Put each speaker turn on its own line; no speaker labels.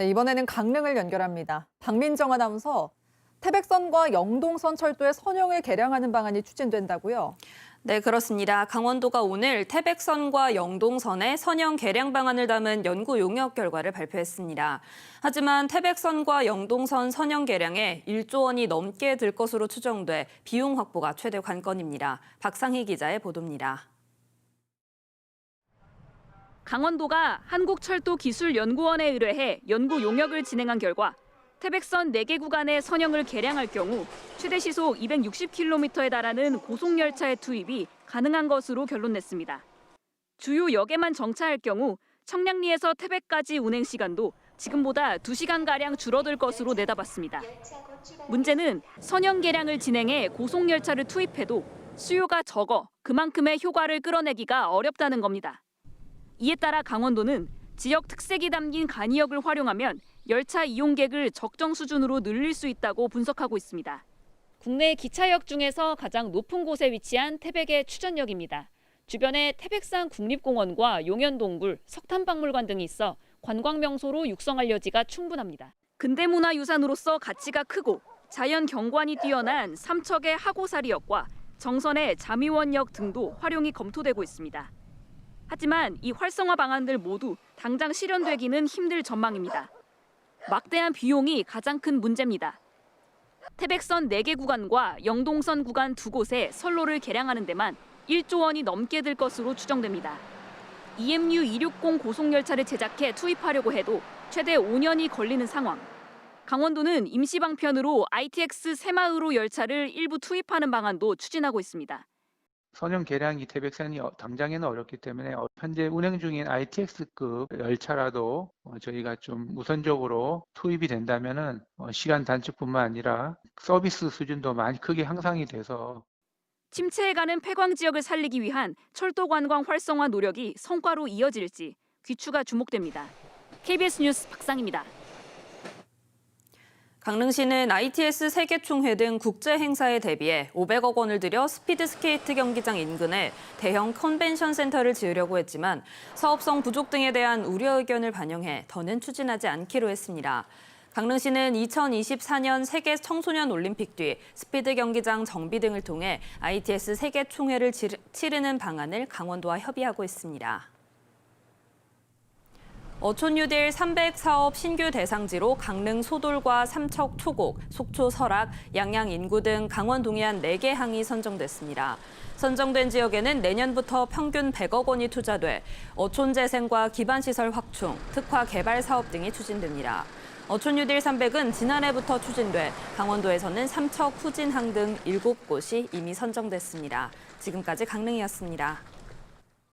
네, 이번에는 강릉을 연결합니다. 박민정 아나운서, 태백선과 영동선 철도의 선형을 개량하는 방안이 추진된다고요?
네, 그렇습니다. 강원도가 오늘 태백선과 영동선의 선형 개량 방안을 담은 연구 용역 결과를 발표했습니다. 하지만 태백선과 영동선 선형 개량에 1조 원이 넘게 들 것으로 추정돼 비용 확보가 최대 관건입니다. 박상희 기자의 보도입니다.
강원도가 한국철도기술연구원에 의뢰해 연구 용역을 진행한 결과 태백선 4개 구간의 선형을 개량할 경우 최대 시속 260km에 달하는 고속열차의 투입이 가능한 것으로 결론냈습니다. 주요 역에만 정차할 경우 청량리에서 태백까지 운행 시간도 지금보다 2시간가량 줄어들 것으로 내다봤습니다. 문제는 선형 개량을 진행해 고속열차를 투입해도 수요가 적어 그만큼의 효과를 끌어내기가 어렵다는 겁니다. 이에 따라 강원도는 지역 특색이 담긴 간이역을 활용하면 열차 이용객을 적정 수준으로 늘릴 수 있다고 분석하고 있습니다. 국내 기차역 중에서 가장 높은 곳에 위치한 태백의 추전역입니다. 주변에 태백산 국립공원과 용현동굴, 석탄박물관 등이 있어 관광 명소로 육성할 여지가 충분합니다. 근대문화유산으로서 가치가 크고 자연 경관이 뛰어난 삼척의 하고사리역과 정선의 자미원역 등도 활용이 검토되고 있습니다. 하지만 이 활성화 방안들 모두 당장 실현되기는 힘들 전망입니다. 막대한 비용이 가장 큰 문제입니다. 태백선 4개 구간과 영동선 구간 2곳에 선로를 개량하는 데만 1조 원이 넘게 들 것으로 추정됩니다. EMU 260 고속열차를 제작해 투입하려고 해도 최대 5년이 걸리는 상황. 강원도는 임시 방편으로 ITX 새마을호 열차를 일부 투입하는 방안도 추진하고 있습니다.
선형 개량이 태백선이 당장에는 어렵기 때문에 현재 운행 중인 ITX급 열차라도 저희가 좀 우선적으로 투입이 된다면은 시간 단축뿐만 아니라 서비스 수준도 많이 크게 향상이 돼서
침체해가는 폐광 지역을 살리기 위한 철도 관광 활성화 노력이 성과로 이어질지 귀추가 주목됩니다. KBS 뉴스 박상희입니다.
강릉시는 ITS 세계총회 등 국제 행사에 대비해 500억 원을 들여 스피드스케이트 경기장 인근에 대형 컨벤션 센터를 지으려고 했지만 사업성 부족 등에 대한 우려 의견을 반영해 더는 추진하지 않기로 했습니다. 강릉시는 2024년 세계 청소년 올림픽 뒤 스피드 경기장 정비 등을 통해 ITS 세계총회를 치르는 방안을 강원도와 협의하고 있습니다. 어촌 뉴딜 300 사업 신규 대상지로 강릉 소돌과 삼척 토곡, 속초 설악, 양양 인구 등 강원 동해안 4개 항이 선정됐습니다. 선정된 지역에는 내년부터 평균 100억 원이 투자돼 어촌 재생과 기반시설 확충, 특화 개발 사업 등이 추진됩니다. 어촌 뉴딜 300은 지난해부터 추진돼 강원도에서는 삼척 후진항 등 7곳이 이미 선정됐습니다. 지금까지 강릉이었습니다.